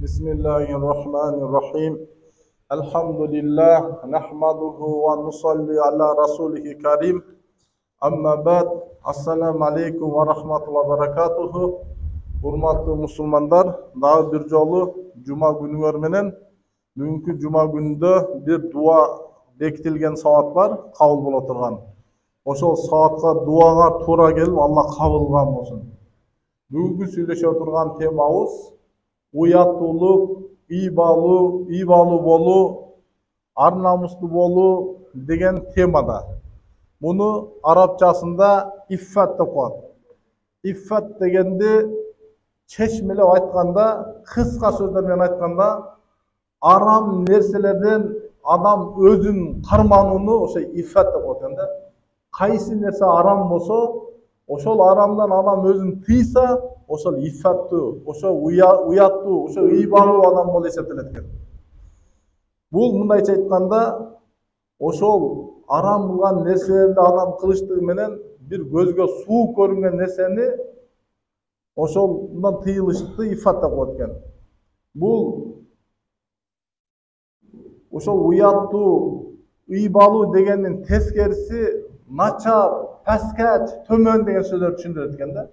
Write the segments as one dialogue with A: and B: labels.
A: Bismillahirrahmanirrahim. Elhamdülillah. Nahmaduhu ve nusalli ala rasulihi karim. Amma ba'd. Assalamu alaikum ve rahmatullahi ve barakatuhu. Hurmatlı Müslümanlar, daha bir jolu Cuma günüңөр менен бүгүнкү Cuma günүндө bir dua бекитилген саат бар, кабыл боло турган. Ошол саатка дуага туура келип, Алла кабыл кылган болсун. Бүгүнкү сүйлөшө турган темабыз уяттуулук, ийбалуу болуу, ар намустуу болуу деген темада. Муну арабчасында иффат деп коет. Иффат дегенди чечмелеп айтканда, кыска сөздөр менен айтканда, арам нерселерден адам өзүн карманууну ошо иффат деп коет да. Кайсы нерсе арам болсо, ошол арамдан адам өзүн тыйса, ошол иффаттуу, ошо уяттуу, ошо ийбалуу адам болуп эсептелет экен. Бул мындайча айтканда, ошол арам кылган нерселерди адам кылыштыгы менен бир көзгө суук көрүнгөн нерсени ошолдон тыйылышты иффат деп коет экен. Бул ошол уяттуу, ийбалуу дегендин тескериси начар, паскач, төмөн деген сөздөрдү түшүндүрөт экен да.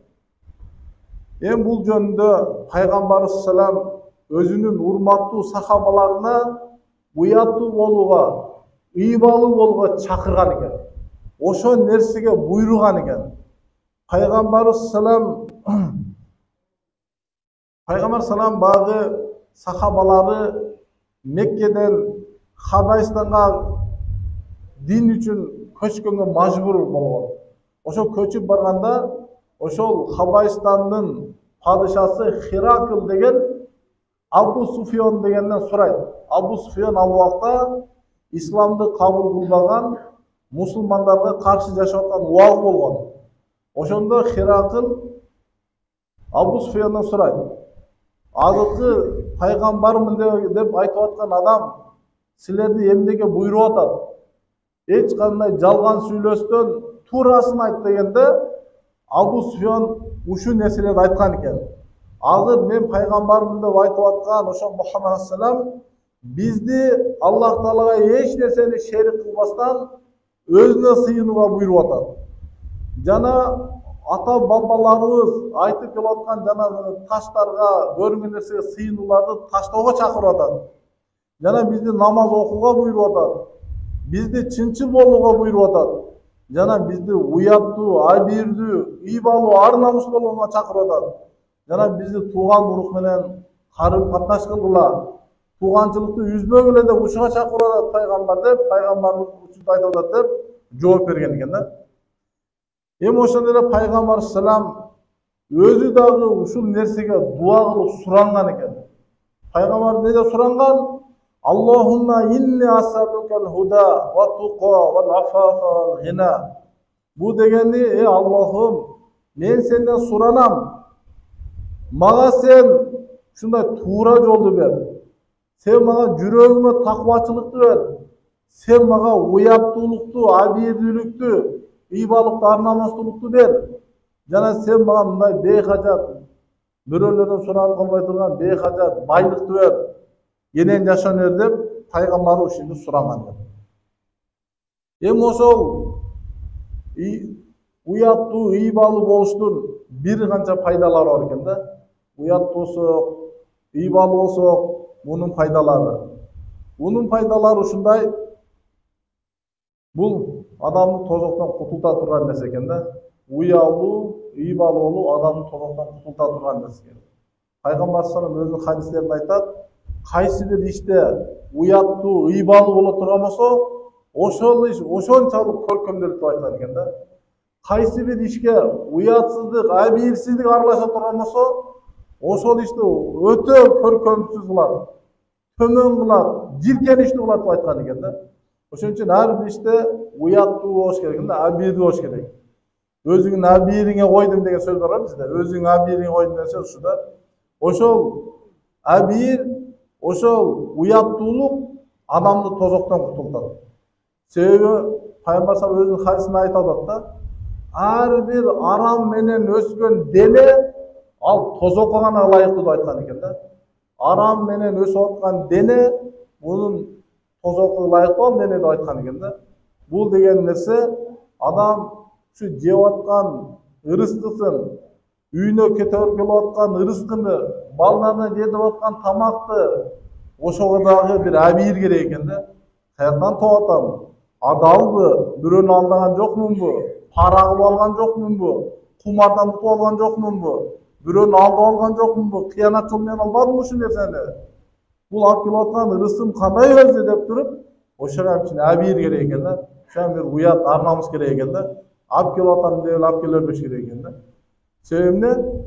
A: Эми бул жөнүндө Пайгамбарыбыз салам өзүнүн урматтуу сахабаларына уяттуу болууга, ийбалуу болууга чакырган экен. Ошо нерсеге буйруган экен. Пайгамбарыбыз салам багы сахабалары Меккеден Хабайстанга дин үчүн көчкөнгө мажбур болгон. Ошо көчүп барганда, ошол Хабайстандын падышасы Хиракл деген Абу Суфиян дегенден сурайт. Абу Суфиян ал убакта исламды кабыл кылбаган, мусулмандарга каршы жашап аткан убак болгон. Ошондо Хиракл Абу Суфияндан сурайт: "Азыркы пайгамбармын деп айтып аткан адам силерди эмнеге буйруп атат? Эч кандай жалган сүйлөстөн туурасын айт" дегенде, Абу Суфиян ушул нерселерди айткан экен. Азыр мен пайгамбармын деп айтып аткан ошо Мухаммад салам бизди Аллах Таалага эч нерсени шерик кылбастан өзүнө сыйынууга буйруп атат. Жана ата бабаларыбыз айтып келип аткан жана таштарга, көрүнгөн нерсеге сыйынууларды таштоого чакырып атат. Жана бизди намаз окууга буйруп атат. Бизди чынчыл болууга буйруп атат. Жана бизди уяттуу, абийирдүү, ийбалуу, ар намус болууга чакырып атат. Жана бизди тууган урук менен карым катнаш кылгыла, тууганчылыкты үзбөгүлө деп ушуга чакырып атат пайгамбар деп, пайгамбарыбыз ушунду айтып атат деп жооп берген экен да. Эми ошондой эле пайгамбар салам өзү дагы ушул нерсеге дуа кылып суранган экен. Пайгамбар эмне суранган? Аллахумма инни асалукал худа ва туqa вал афафа вал гина. Бу дегенди, Аллахым, мен сенден суранам. Мага сен ушундай туура жолду бер. Сен мага жүрөгүмө таквачылыкты бер. Сен мага уяттуулукту, абийирдүүлүктү, ийбалыкту, ар намустуулукту бер. Жана сен мага мындай бейхажат, бирөөлөрдөн сурап калбай турган бейхажат байлыкты бер. Енен жашан бер деп пайгамбар ушуну суранган. Эми ошол уяттуу, ийбалуу болуштун бир канча пайдалары бар экен да. Уяттуу болсок, ийбалуу болсок, мунун пайдалары. Мунун пайдалары ушундай. Бул адамды тозоктон кутулта турган нерсе экен да. Уялуу, ийбалуу болуу адамды тозоктон кутулта турган нерсе экен. Пайгамбар салам өзүнүн хадистеринде айтат: кайсы бир иште уяттуу, ийбалуу боло турган болсо, ошол иш ошончолук көркөмдөлүп деп айткан экен да. Кайсы бир ишке уятсыздык, абийирсиздик аралаша турган болсо, ошол ишти өтө көркөмсүз кылат, төмөн кылат, жиркеничтүү кылат деп айткан экен да. Ошон үчүн ар бир иште уяттуу болуш керек да, абийирдүү болуш керек. Өзүңдүн абийириңе койдум деген сөз бар бизде. Өзүңдүн абийириңе койдум деген сөз ушуда. Ошол абийир, ошол уяттуулук адамды тозоктон кутултат. Себеби Пайгамбар саллаллаху алейхи өзүнүн хадисинде айтып атат да, ар бир арам менен өскөн дене ал тозокко гана ылайыктуу деп айткан экен да. Арам менен өсүп аткан дене мунун тозокко ылайыктуу ал дене деп айткан экен да. Бул деген нерсе адам ушу жеп аткан ырыскысын, үйүнө кетип келип аткан ырыскыны, балдарына жетип аткан тамакты ошого дагы бир абийир керек экен да. Каяктан тауып атам? Адалбы? Бирөөнү алдаган жокмунбу? Пара кылып алган жокмунбу? Кумардан утуп алган жокмунбу? Бирөөнү алдап алган жокмунбу? Кыянат жол менен албадымбы ушул нерсени? Бул алып келип аткан ырыскым кандай өзү деп туруп, ошого кичине абийир керек экен да. Ошого бир уят, ар намыс керек экен да. Алып келип атам деп алып келе бербеш керек экен да. Себеби эмне?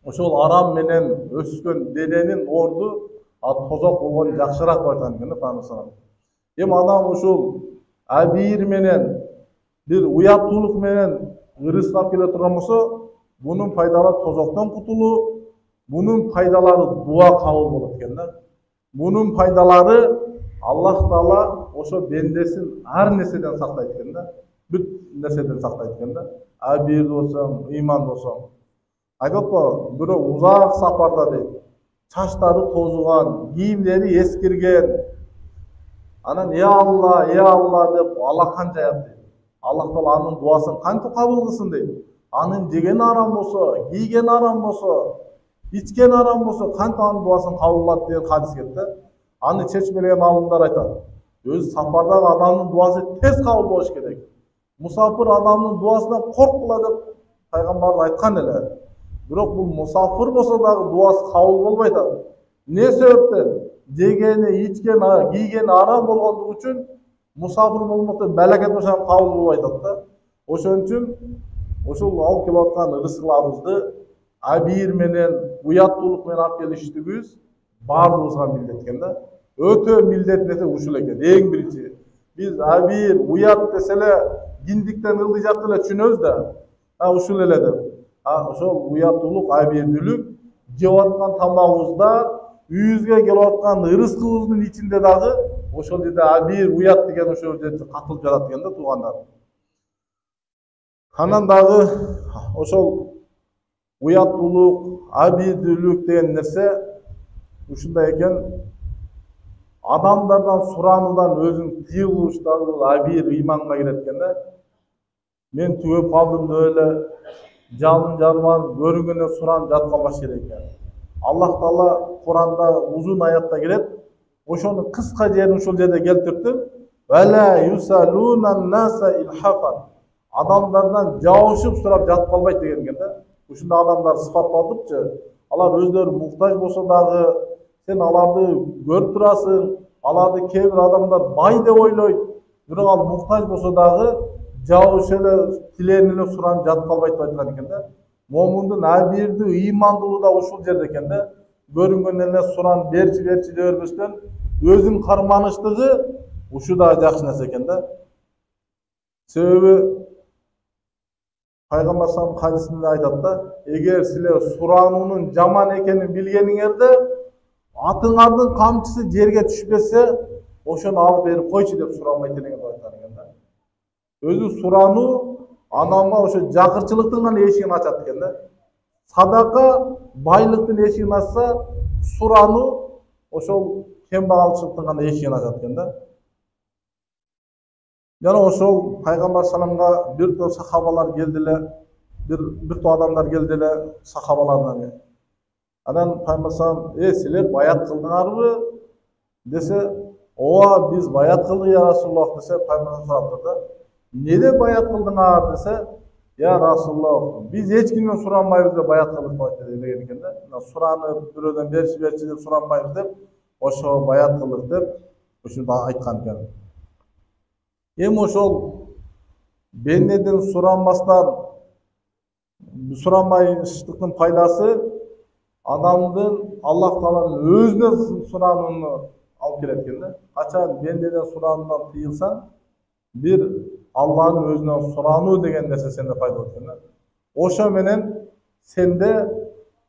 A: Ошол арам менен өскөн дененин орду тозок болгон жакшыраак деп айткан экен да Пайгамбар. Эми адам ушул абийир менен бир уяттуулук менен ырыск алып келе турган болсо, бунун пайдалары тозоктон кутулуу, бунун пайдалары дуа кабыл болот экен да. Бунун пайдалары Аллах Таала ошо бендесин ар нерседен сактайт экен да. Бүт нерседен сактайт экен да. Абийир болсоң, ыйман болсоң. Айтат го, бирөө узак сапарда дейт. Чачтары тозуган, кийимдери эскирген. Анан я Алла деп алакан жаят дейт. Аллах Таала анын дуасын кантип кабыл кылсын дейт. Анын жеген арам болсо, кийген арам болсо, ичкен арам болсо, кантип анын дуасын кабыл кылат деген хадис кетти. Аны чечмелеген алымдар айтат. Өзү сапардагы адамдын дуасы тез кабыл болуш керек. Мусафир адамдын дуасынан корккула деп пайгамбар айткан эле. Бирок бул мусафир болсо дагы дуасы кабыл болбой атат. Не себептен? Жегени, ичкени, кийгени арам болгондугу үчүн мусафир болмокто мелекет ошон кабыл болбой атат да. Ошон үчүн ошол алып келип аткан ырыскыларыбызды абийир менен, уяттуулук менен алып келиштигибиз баардыгыбызга милдет экен да. Өтө милдет нерсе ушул экен. Эң биринчи биз абийир, уят десе эле киндиктен ылдый жакты эле түшүнөбүз да. Ушул эле деп. Ошол уяттуулук, абийирдүүлүк жеп аткан тамагыбызда, үйүбүзгө келип аткан ырыскыбыздын ичинде дагы ошол жерде абийир, уят деген ошол жерде катылып жатат экен да туугандар. Анан дагы ошол уяттуулук, абийирдүүлүк деген нерсе ушундай экен. Адамдардан сурануудан өзүн тыйылыш дагы абийир, ыйманга кирет экен да. Мен түгөп калдым деп эле жалын жарман көрүнгөндөн суранып жатып калбаш керек экен. Аллах Таала Куранда узун аятта келет. Ошону кыска жерин ушул жерде келтирди. Вала юсалунан наса илхафан. Адамдардан жабышып сурап жатып калбайт деген экен да. Ушундай адамдар сыфатталыпчы. Алар өздөрү муктаж болсо дагы сен аларды көрүп турасың. Аларды кээ бир адамдар бай деп ойлойт. Бирок ал муктаж болсо дагы жабыш эле тилерин эле суранып жатып калбайт деп айткан экен да. Момундун абийирдүү, ыймандуулугу да ушул жерде экен да. Көрүнгөндөн эле суранып берчи деп бербестен өзүн карманыштыгы ушу да жакшы нерсе экен да. Себеби Пайгамбар саллаллаху алейхи хадисинде айтат да, эгер силер сурануунун жаман экенин билгениңерде, атыңардын камчысы жерге түшпесе, ошону алып берип койчу деп сурамайт элеңер деп айткан экен да. Өзү сурануу адамга ошо жакырчылыктын гана эшигин ачат экен да. Садака байлыктын эшигин ачса, сурануу ошол кембагалчылыктын гана эшигин ачат экен да. Жана ошол Пайгамбар саламга бир топ сахабалар келди эле, бир топ адамдар келди эле сахабалардан. Анан Пайгамбар салам, силер баят кылдыңарбы? Десе, ооба биз баят кылдык я Расулуллах десе, Пайгамбар сурап да. Неде баят кылдыңар десе, я Расулуллах, биз эч кимден суранбайбыз деп баят кылдык деп айтты деген экен да. Суранып, бирөөдөн берчи деп суранбайбыз деп, ошо баят кылдык деп ушунда айткан экен. Эми ошол бендеден суранбастан суранбайчылыктын пайдасы адамдын Аллах Тааланын өзүнө суранууну алып келет экен да. Качан бендеден сурануудан тыйылсаң, бир Аллахтын өзүнөн сурануу деген нерсе сенде пайда болот экен да. Ошо менен сенде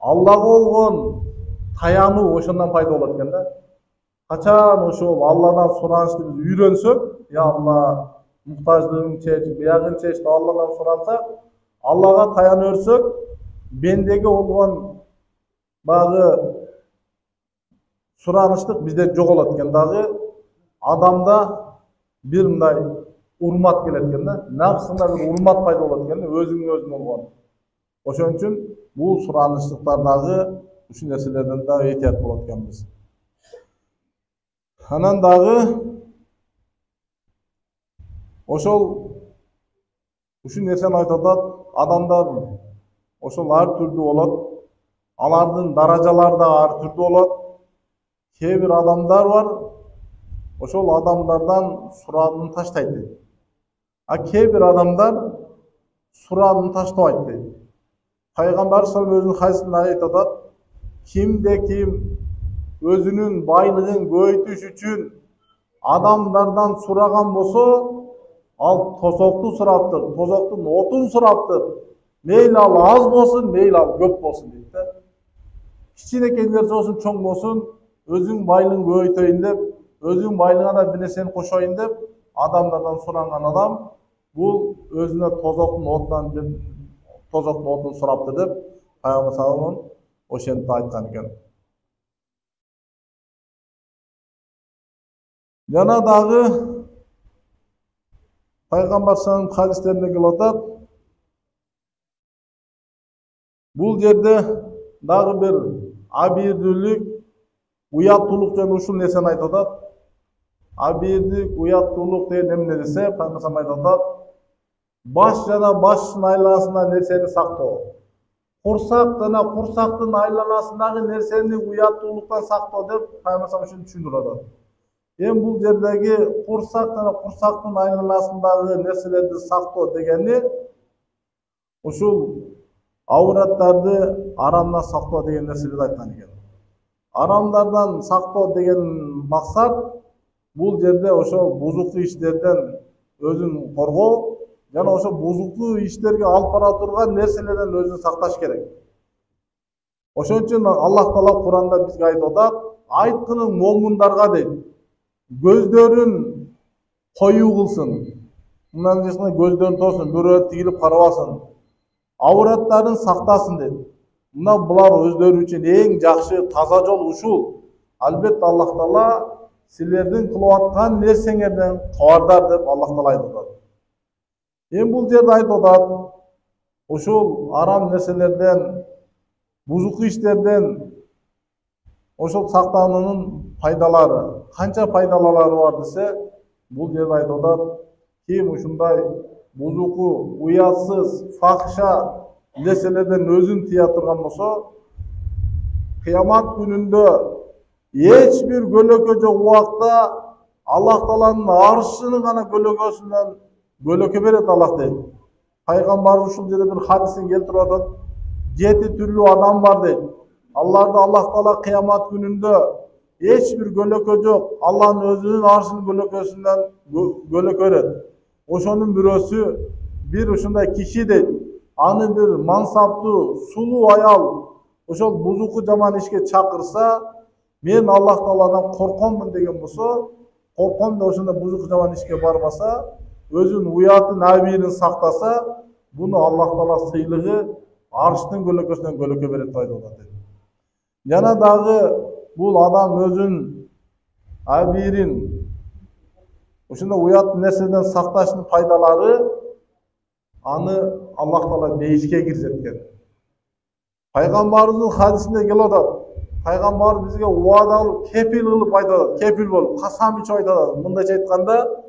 A: Аллага болгон таянуу ошондон пайда болот экен да. Качан ошол Алладан суранышты биз үйрөнсөк, я Алла, muhtaçlığını çeşip, biyagın çeşip Allah'dan soransak, Allah'a tayanırsak, bendeki olgan bağı suranışlık bizde çok olatken dağı adamda bir mınday urmat keletken de, nafsında bir urmat payda olatken de özünün özün olgan. Oşon üçün bu suranışlıklardagı şu nerselerden daha ehtiyat bolatkenmiz. Anan dağı oşol şu nerseni aytadat adamlar oşol ar türlü olat. Alardın darajaları da ar türlü olat. Kee bir adamlar var. Oşol adamlardan suranını taştaydı. Kee bir adamlar suranını taştaydı. Peygamber sallallahu aleyhi ve sellem hadisinde aytadat, kimde kim özünün baylığın göğütüş üçün adamlardan suragan bolsa, al tozoktu suraptır, tozoktun otun suraptır. Meyli al az bolsun, meyli al köp bolsun deyip de. Kiçinekey nerse olsun, çoң bolsun, özün baylığın göğütөйүн dep, özün baylığına da bir nersени koşoyun dep, adamlardan surangan adam, bu özüne tozoktun otun suraptır dep, Peygamber sallallahu aleyhi ve sellem oşentip aytkan eken. Jana dagı Peygamber sallallahu aleyhi ve sellem'in hadislerine kelotat. Bul jerde dagı bir abirdilik, uyattuluk jana uşul nerseni aytatat. Abirdilik, uyattuluk деген emne dese, Peygamber sallallahu aleyhi ve sellem aytatat. Baş jana başın aylanasında nerseni saktoo. Kursak jana kursaktın aylanasındagı nerseni uyattuluktan saktoo dep Peygamber sallallahu aleyhi ve sellem düşündürüyor. Bul jerdegi kursak jana kursaktın aylanasındagı nerselerdi saktoo degeni uşul avrattарды aramdan saktoo деген nerselerdi ayткан экен. Aramlardan saktoo деген maksat bul jerde ошо buzuklu işlerden özün korgoo jana ошо buzuklu işlerge alып bара турган nerselerden özün saktаш керек. Ошон үчүн Allah Taala Kur'anda bizge aytып атат, aytkының момундарга дейт, gözdөрүн koyu kılsın. Bundan öncesinde gözlerini tosun, böröp tigilip karabasın. Avrattарын saktasın dedi. Buna bular özleri için en jakşı taza jol uşul. Albatta Allah Taala sizlerden kılıp atkan nerseňerden kabardar dep Allah Taala aytып atат. Bul jerde aytып atат, uşul aram nerselerden, buzuklu işlerden ошол сактануунун пайдалары, канча пайдалары бар десе, бул жерде айтып атат, ким ушундай бузуку, уятсыз, фахша нерселерден өзүн тыя турган болсо, кыямат күнүндө эч бир көлөкө жок убакта Аллах Тааланын аршынын гана көлөкөсүнөн көлөкө берет Аллах дейт. Пайгамбар ушул жерде бир хадисин келтирип атат, 7 türlü адам бар дейт. Allah'da Allah Taala kıyamet gününde hiçbir gölökö yok. Allah'ın özünün arşının gölökösünden gölököret. Oşonun bürösü bir uşunday kişi de anı bir mansaplı, sulu ayal oşol buzuku jaman işke çakırsa men Allah Taala'dan korkommun degen bolsa, korkom da oşonda buzuku jaman işke barmasa, özün uyatın abirin saktasa, bunu Allah Taala sıylığı arşının gölökösünden gölökö beret aytып атат. Jana dagı bul adam özün abirin uşunda uyat nerseden saktaşının paydalары anı Allah Taala beyişke girzetken. Peygamberimizin hadisinde kelip atat. Peygamber bizge uada alıp kepil kılıp aytат, kepil bolup kasam içip aytат. Mındayça aytkanda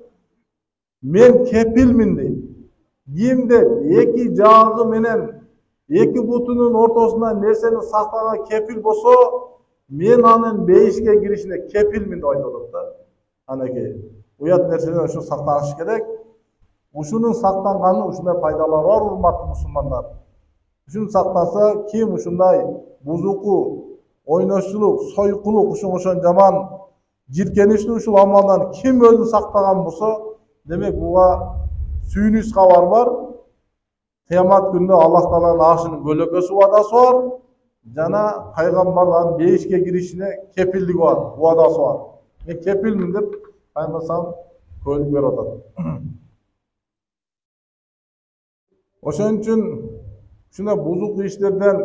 A: men kepilmin deyt. Kimde eki jagı menen eki butunun ortasından nerseni saklanan kepil bolsa, men anın beyişke girişine kepilmin de aytılır da. Anaki, uyat nerseden şu saklanış gerek. Uşunun saklanganı uşunday paydalar var urmatlı musulmanlar. Uşun saklansa kim uşunday buzuku, oynoşçuluk, soykuluk, uşun jaman jirkenişli uşul amaldan kim özün saklagan bolsa, demek buga sүйүнүч kabar var. Kıyamet gününde Allah Taala'nın arşının gölökösü vadası var. Jana Peygamberlerin beyişke girişine kepillik var, vadası var. Men kepilmin dep Peygamber sallam kölük berip atat. Ошон үчүн ушундай бузук иштерден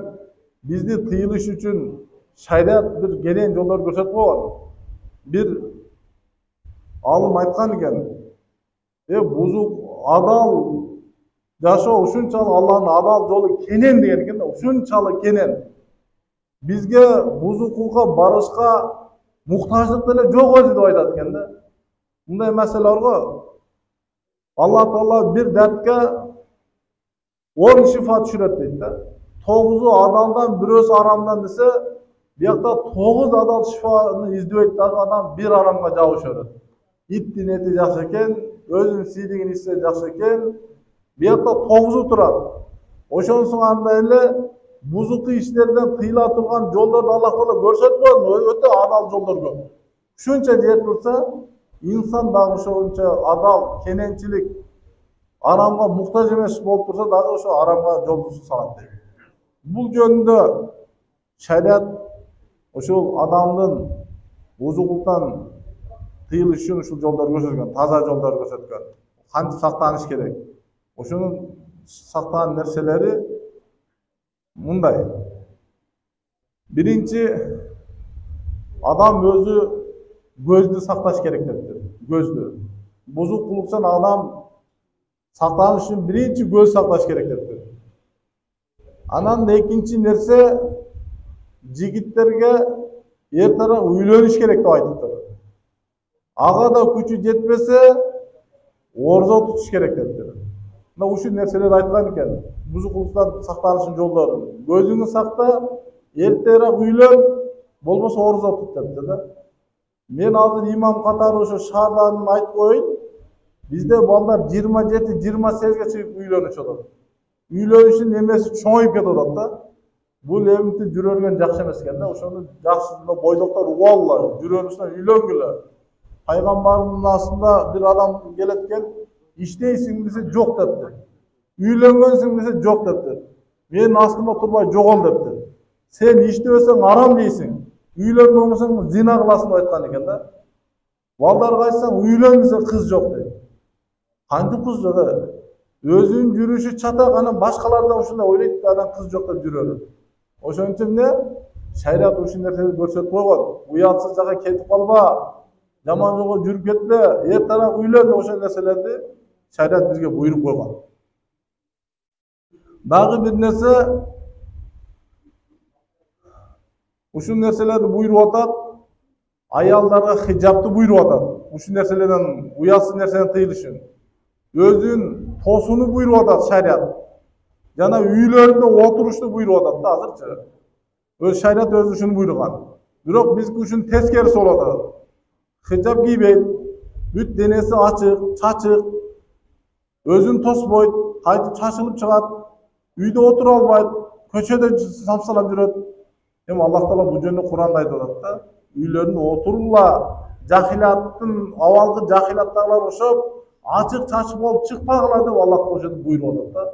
A: бизди тыйылыш үчүн шарият бир керен жолдор көрсөтүп койгон. Бир алым айткан экен, бузук адал жашоо ушунчалык Аллахтын адал жолу кенен деген экен да, ушунчалык кенен. Бизге бузукулукка барышка муктаждык деле жок өзү деп айтат экен да. Мындай маселелер го. Алла Таала бир дертке 10 шифа түшүрөт дейт да. 9'u adaldan, birөөсү арамдан десе, биякта 9 адал шифаны издебейт дагы адам бир арамга жабыша берет. Иттин эти жакшы экен, өзүнүн сийдигин ичсе жакшы экен, биякта 9'у турат. Ошонусун анда эле бузук иштерден тыйыла турган жолдорду Аллах Таала көрсөтүп койгон, өтө адал жолдор көп. Ушунча жер турса, инсан дагы ошончо адал, кененчилик, арамга муктаж эмес болуп турса дагы ошо арамга жол салат дейт. Бул жөнүндө шарият ошол адамдын бузукулуктан тыйылыш үчүн ушул жолдорду көрсөткөн, таза жолдорду көрсөткөн. Кантип сактаныш керек? Ошонун сактаган нерселери мындай. Биринчи, адам өзү көздү сакташ керек депти. Көздү. Бузукулуктан адам сактаныш үчүн биринчи көз сакташ керек депти. Анан экинчи нерсе, жигиттерге эртерээк үйлөнүш керек деп айтыптыр. Ага да күчү жетпесе, орзо тутуш керек дептир. Мына ушул нерселерди айткан экен. Бузукулуктан сактанышын жолдору. Көзүңдү сакта, эртерээк үйлөн, болбосо орзо тут депти да. Мен азыр имам катары ошо шаардан айтып коеюн. Бизде балдар 27-28 чыгып үйлөнүшүп атат. Үйлөнүшүн эмеси чоңоюп кетип атат да. Бул эминти жүрөргөн жакшы эмес экен да. Ошону жакшы бойдоктор угуп алгыла, жүрөрүңүздөн үйлөнгүлө. Пайгамбардын астында бир адам келет экен, иштейсиң десе жок депти. Үйлөнгөнсүң десе жок депти. Менин астыма турбай жогол депти. Сен иштебесең арам дейсиң. Үйлөнгөнсөң зина кыласың деп айткан экен да. Балдарга айтсаң үйлөн десе кыз жок дейт. Кантип кыз жок? Өзүнүн жүрүшү чатак, анан башкалар да ушундай ойлойт, анан кыз жок деп жүрөт. Ошон үчүн шарият ушул нерсени көрсөтүп койгон. Уятсыз жака кетип калба, жаман жолго жүрүп кетпе, эртерээк үйлөн, ошол нерселерди шарият бизге буйруп койгон. Дагы бир нерсе, ушул нерселерди буйруп атат, аялдарга хижабты буйруп атат. Ушул нерселерден, уятсыз нерседен тыйылыш үчүн. Өзүн тосууну буйруп атат шарият. Жана үйлөрүндө отурушты буйруп атат да азырчы. Шарият өзү ушуну буйруган. Бирок бизге ушунун тескерisi болуп атат. Хижаб кийбейт, бүт денеси ачык, чачык, өзүн тоспойт, кайтып чачылып чыгат, үйдө отура албайт, көчөдө самсалап жүрөт. Эми Аллах Таала бул жөнүндө Куранда айтып атат да, үйлөрүндө отурула, жахилаттын абалкы жахилаттагылар ошоп ачык чачык болуп чыкпагыла деп Аллах Таала ошентип буйруп атат да.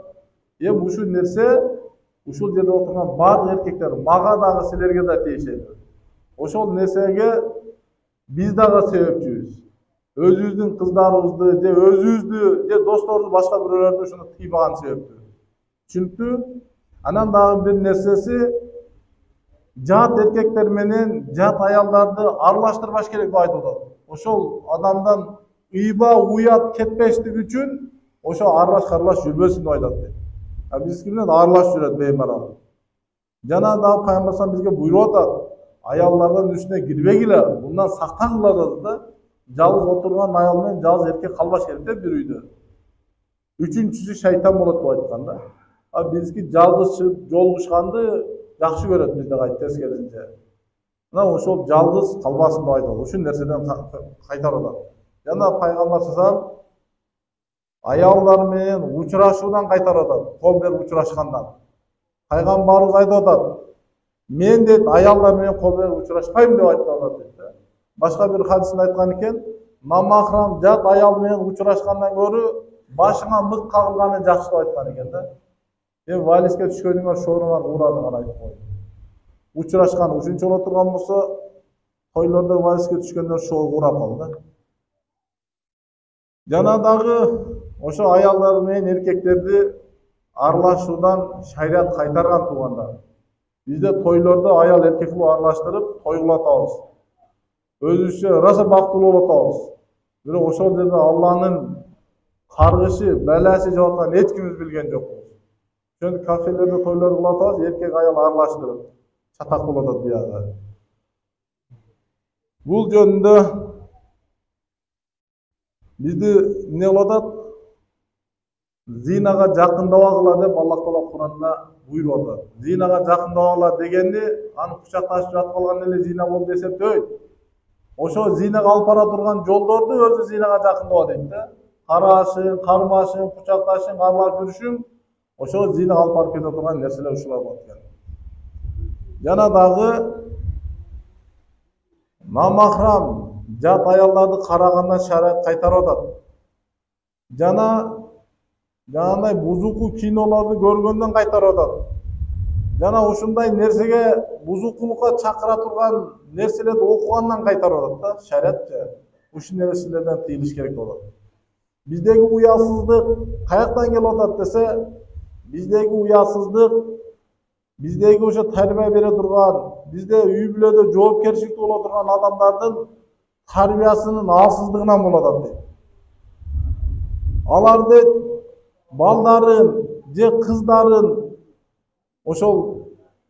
A: Эми ушул нерсе ушул жерде отурган баардык эркектер, мага дагы силерге да тиешет. Ошол нерсеге биз дагы себепчүбүз. Өзүбүздүн кыздарыбызды, же өзүбүздү, же досторубузду, башка бирөөлөрдү ушуну тыйбаган себептүү. Түшүнүктүү? Анан дагы бир нерсеси, жат эркектер менен жат аялдарды аралаштырбаш керек деп айтып атат. Ошол адамдан ыйба, уят кетпештик үчүн ошо аралаш жүрбөсүн деп айтат. Биз кимден аралашып жүрөт беймарал. Жана дагы Пайгамбар бизге буйруп атат, аяллардын үстүнө кирбегиле, bundan сактангыла да. Жалгыз отурган аял менен жалгыз эркек калбаш керек да бир үйдө. Үчүнчүсү шайтан болот деп айткан да. Бизки жалгыз жолугушканды жакшы көрөт бизде кайт тескерисинче. Мына ошол жалгыз калбасын деп айтат. Ушул нерседен кайтарып атат. Жана Пайгамбар аялдар менен учурашуудан кайтарып атат, кол берип учурашкандан. Пайгамбарыбыз айтып атат, мен дейт аялдар менен кол берип учурашпайм деп айтып атат дейт. Башка бир хадисинде айткан экен, намахрам жат аял менен учурашкандан көрү башыңа мык кагылганы жакшы деп айткан экен да. Валиске түшкөнүңөр шооруңар уурадыңар айтып кой. Учурашкан ушунча боло турган болсо, тойлордо валиске түшкөндөр шоо уурап калды. Жана дагы ошо аялдар менен эркектерди aralashууdan şariat kaytargan tuğanda. Bizde toylarda ayal erkekli aralashtirip toygulatabız. Özüçe rasa baktulu olatabız. Biri oşol жерде Allah'ın kargışı, belası jogotkan hiç kimimiz bilgen jokpuz. Şöyle kafelerde toylar kılatabız, erkek ayal aralashtirip çatak bulatat biyaga. Bul jönündө bizde ne olatat? Zinaga жакындабагыла деп Аллах Таала Кур'анда буйруп атат. Зинага жакындабагыла дегенди, аны кучакташып жатып калган эле зина болуп эсептебейт. Ошо зинага алып бара турган жолдорду өзү зинага жакындабаа дейт да. Карашың, кармашың, кучакташың, карлап жүрүшүң, ошо зинага алып барып кете турган нерселер ушулар болот экен. Жана дагы намахрам жат аялдарды карагандан шариат кайтарып атат. Жана жанагындай бузуку кинолорду көргөндөн кайтарып атат. Жана ушундай нерсеге бузукулукка чакыра турган нерселерди окугандан кайтарып атат да, шариат ушул нерселерден тыйылыш керек болот. Биздеги уясыздык каяктан келип атат десе, биздеги уясыздык, биздеги ошо тарбия бере турган, бизде үй бүлөдө жоопкерчиликтүү боло турган адамдардын тарбиясынын алсыздыгынан болуп атат дейт. Аларды балдарын же кыздарын ошол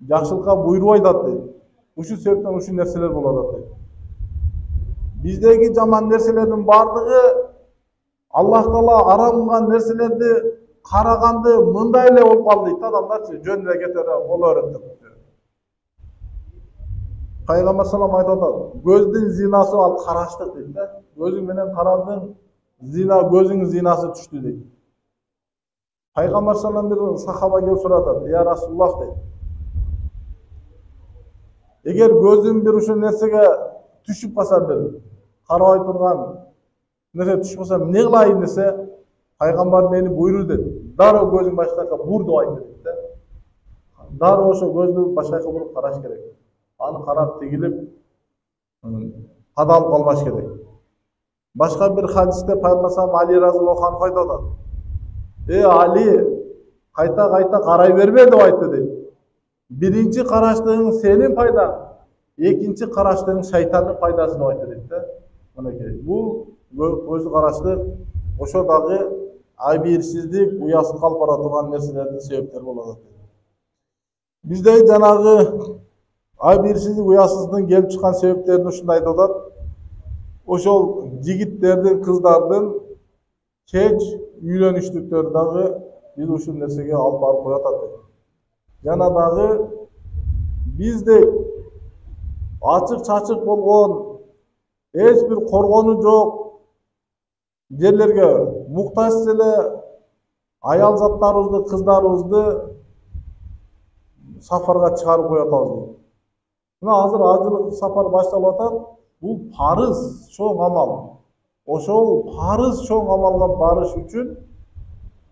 A: жакшылыкка буйрубай атат дейт. Ушул себептен ушул нерселер болуп атат дейт. Биздеги жаман нерселердин бардыгы Аллах Таала арам кылган нерселерди караганды мындай эле болуп калды дейт адамдарчы, жөн эле кетип боло берет деп. Пайгамбар салам айтып атат, көздүн зинасы ал караштык дейт да. Көзүң менен карадың, зина көзүңүн зинасы түштү дейт. Пайгамбар салам бир сахаба келип суратат, "Я Расулуллах" дейт. Эгер көзүм бир ушул нерсеге түшүп калса, бир карабай турган нерсе түшүп калса, эмне кылайын десе, пайгамбар мени буйруду дейт. Дароо көзүң башкака бур деп айтты дейт да. Дароо ошо көздү башкака буруп караш керек. Аны карап тигилип, кадалып калбаш керек. Башка бир хадисте пайгамбар Али разияллаху анху айтып атат. Али, кайта карай берме деп айтты дейт. Биринчи караштыгың сенин пайдаң, экинчи караштыгың шайтандын пайдасы деп айтты дейт да. Мынакей, бул көз караштык ошо дагы айбирсиздик, уясыз калып бара турган нерселердин себептери болот дейт. Бизде жанагы айбирсиздик, уясыздын келип чыккан себептерин ушундай айтып атат. Ошол жигиттердин, кыздардын кеч үйлөнүштүктөр дагы биз ушул нерсеге алып барып коюп атат дейт. Жана дагы бизде ачык-чачык болгон, эч бир коргону жок жерлерге муктаж эле аял заттарыбызды, кыздарыбызды сафарга чыгарып коюп атабыз. Мына азыр ажылык сапар башталып атат. Бул парыз, чоң амал. Ошол парыз чоң амалга барыш үчүн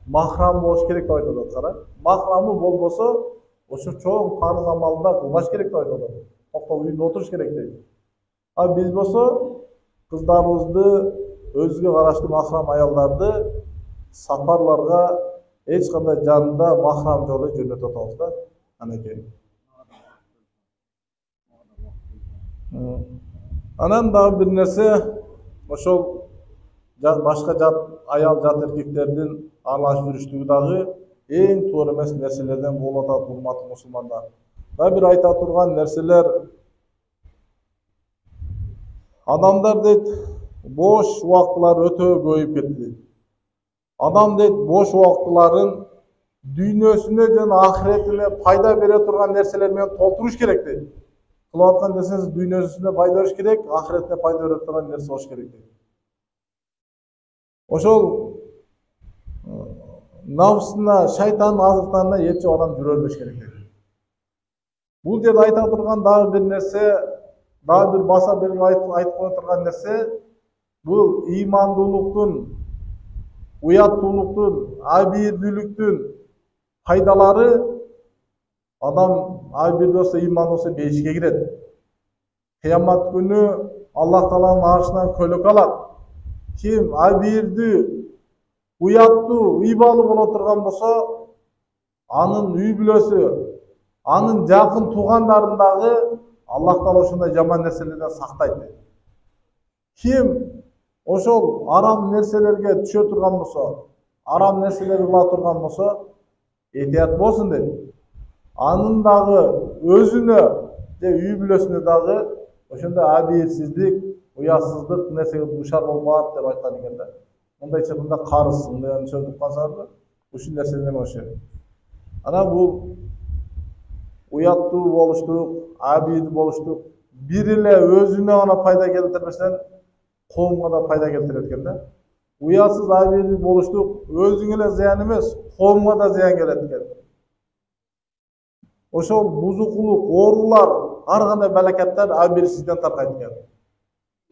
A: махрам болуш керек деп айтып атат. Кара, махрамы болбосо ошо чоң парыз амалда кылбаш керек деп айтып атат. Токтоп үйдө отуруш керек дейт. А биз болсо кыздарыбызды, өзүгө караштуу махрам аялдарды сапарларга эч кандай жанында махрам жолу жөнөтүп атабыз да. Анакей. Анан дагы бир нерсе, ошол башка жат аял, жат эркектердин аралашып жүрүштүгү дагы эң туура эмес нерселерден болуп атат, урматтуу мусулмандар. Дагы бир айта турган нерселер, адамдар дейт, бош убактылар өтө көбөйүп кетти дейт. Адам дейт, бош убактыларын дүйнөсүнө жана ахиретине пайда бере турган нерселер менен толтуруш керек дейт. Кылып аткан нерсеңиз дүйнөсүнө пайда бериш керек, ахиретине пайда бере турган нерсе болуш керек дейт. Ошол нафсына, шайтандын азыктарына ээрчип адам жүрө бербеш керек дейт. Бул жерде айта турган дагы бир нерсе, дагы бир баса белги айтып кое турган нерсе, бул ыймандуулуктун, уяттуулуктун, абийирдүүлүктүн пайдалары. Адам абийир болсо, ыйман болсо 5-ке кирет. Кыямат күнү Аллах Тааланын аршынан көлөк алат. Ким абийирдүү, уяттуу, ыйбалуу боло турган болсо, анын үй бүлөсү, анын жакын туугандарын дагы Аллах Таала ошондой жаман нерселерден сактайт. Ким ошол арам нерселерге түшө турган болсо, арам нерселерди кыла турган болсо, этият болсун дейт. Анын дагы өзүнө же үй бүлөсүнө дагы ошондой абийирсиздик, уятсыздык нерсеге дуушар болбойт деп айткан экен да. Мындай чыгында карыз деген сөз уккансыздарбы? Ушул нерселер ошо. Анан бул уяттуу болуштук, абийир болуштук бир эле өзүнө гана пайда келтирбесен, коомго да пайда келтирет экен да. Уятсыз абийир болуштук өзүңө эле зыян эмес, коомго да зыян келет экен. Ошол бузукулук, оорулар, ар кандай балакаттар абийирсизден таркайт экен.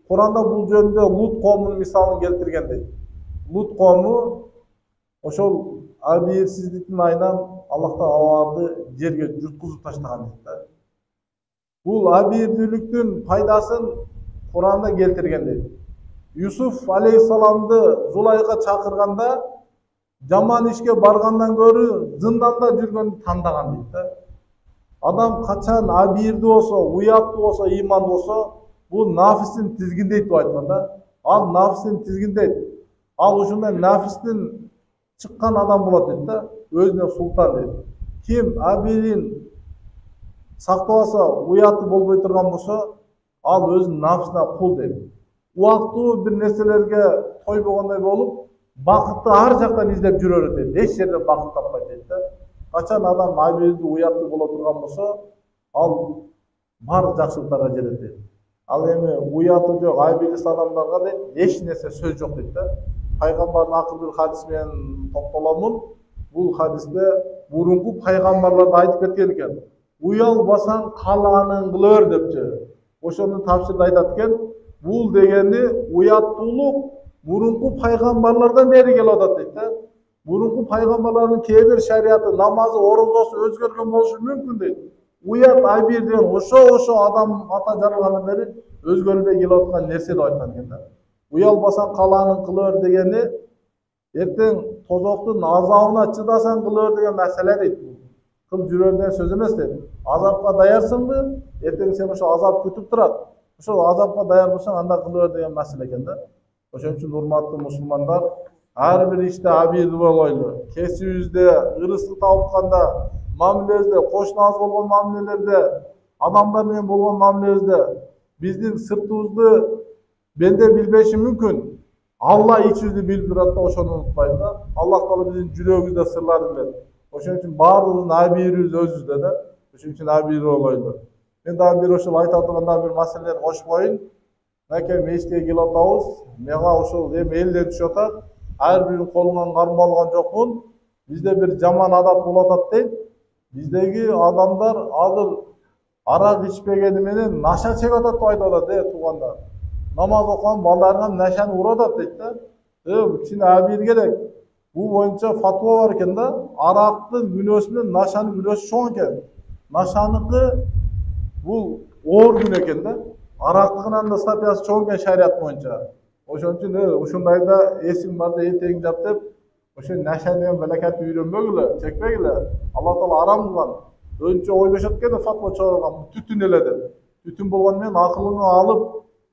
A: Куранда бул жөнүндө Лут коомунун мисалын келтиргендей. Лут коому ошол абийирсиздиктин айынан Аллах Таала аларды жерге жуткузуп таштаган дейт да. Бул абийирдүүлүктүн пайдасын Куранда келтиргендей. Юсуф алейхиссаламды Зулайга чакырганда жаман ишке баргандан көрү зынданда жүргөндү тандаган дейт да. Адам качан абийирдүү болсо, уяттуу болсо, ыйман болсо, бул нафсин тизгиндейт деп айткан да. Ал нафсин тизгиндейт. Ал ушундай нафстин чыккан адам болот дейт да. Өзүнө султан дейт. Ким абийирин сактабаса, уяттуу болбой турган болсо, ал өзүнүн нафсына кул дейт. Убактылуу бир нерселерге тойбогондой болуп, бакытты ар жактан издеп жүрөр дейт. Эч жерде бакыт таппайт дейт да. Качан адам абийирдүү, уяттуу боло турган болсо, ал баардык жакшылыктарга жетет дейт. Ал эми уяты жок, абийирсиз адамдарга дейт, эч нерсе сөз жок дейт да. Пайгамбардын акыркы бир хадиси менен токтоломун. Бул хадисте мурунку пайгамбарлар да айтып кеткен экен. Уялбасаң калганын кыла бер депчи. Ошону тапсырда айтат экен. Бул дегени уяттуулук мурунку пайгамбарлардан бери келип атат дейт да. Мурунку пайгамбарлардын кээ бир шариаты, намазы, орозосу өзгөргөн болушу мүмкүн дейт. Уят, абийир деген ошо адам ата жаралгандан бери өзгөрбөй келип аткан нерсе деп айткан экен да. Уялбасаң калганын кыла бер дегени эртең тозоктун азабына чыдасаң кыла бер деген маселе дейт. Кылып жүрөр деген сөз эмес дейт. Азапка даярсыңбы? Эртең сен ошо азап күтүп турат. Ошол азапка даяр болсоң анда кыла бер деген маселе экен да. Ошон үчүн урматтуу мусулмандар, ар бир иште абийир болойлу. Кесибибизде, ырыскы табылганда, мамилебизде, кошунабыз болгон мамилелерде, адамдар менен болгон мамилебизде биздин сыртыбызды бенде билбеши мүмкүн. Алла ичибизди билип турат да, ошону унутпайлы да. Аллах Таала биздин жүрөгүбүздө сырларды билет. Ошон үчүн баардыгыбыздын абийирибиз өзүбүздө да. Ошон үчүн абийир болойлу. Мен дагы бир ошол айта турган бир маселелерди кошуп коеюн. Мынакей мечитке келип атабыз. Мага ошол эми элден түшүп атат. Ар бирин колуңан карма алган жокмун. Бизде бир жаман адат болуп атат дейт. Биздеги адамдар азыр арак ичпегени менен наша чегип атат деп айтып атат, туугандар. Намаз окуган балдарына нашаны уруп атат дейт да. Кичине абийир керек. Бул боюнча фатва бар экен да. Арактын күнөөсү менен нашанын күнөөсү чоң экен. Нашаныкы бул оор күнөө экен да. Арактыгынан да статьясы чоң экен шарият боюнча. Ошон үчүн ушундайда эсиң барда этегиңди жап деп, ошо наша деген балакатты үйрөнбөгүлө, чекпегиле. Алла Таала арам кылган. Өзүнчө ойлошот экен фатва чыгарган, түтүн эле деп. Түтүн болгону менен акылыңы алып,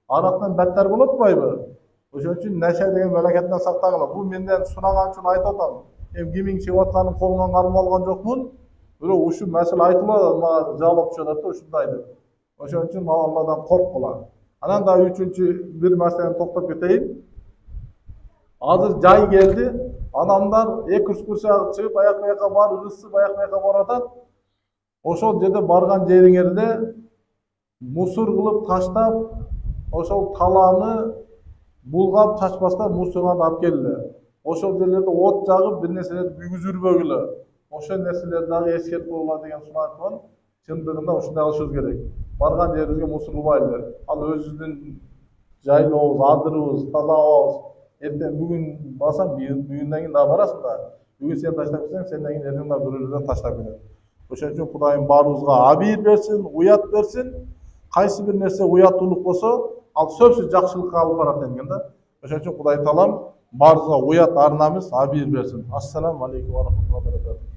A: арактан баттар болот атпайбы? Ошон үчүн наша деген балакаттан сактагыла. Бул менден сунаган үчүн айтып атам. Эми кимиң чегип атканын колуңан кармап алган жокмун. Бирок ушул маселе айтылат, мага жаап түшүп атат да ушундай деп. Ошон үчүн Алладан корккула. Анан да үчүнчү бир маселени токтоп кетейин. Азыр жай келди. Адамдар экскурсияга чыгып, аяк бияка барып, ырысып аяк бияка барып атат. Ошол жерде барган жериңерде мусор кылып таштап, ошол талааны булгап чачпастан мусорга алып келгиле. Ошол жерлерде от жагып, бир нерселерди күйгүзүрбөгүлө. Ошол нерселерди дагы эскертип койгула деген сураатмын. Чындыгында ушундай кылышыбыз керек. Барган жерибизге мусор кылбайлы. Ал өзүбүздүн жайлообуз, адырыбыз, таза абабыз. Эртең бүгүн барсаң, бүгүндөн кийин дагы барасың да. Бүгүн сен таштап кетсең, сенден кийин эртең дагы бирөөлөрдөн таштап кетет. Ошон үчүн Кудайым баарыбызга абийир берсин, уят берсин. Кайсы бир нерсе уяттуулук болсо, ал сөзсүз жакшылыкка алып барат экен да. Ошон үчүн Кудай таалам баарыбызга уят арнамыз абийир берсин. Ассаламу алейкум ва рахматуллахи ва баракатух.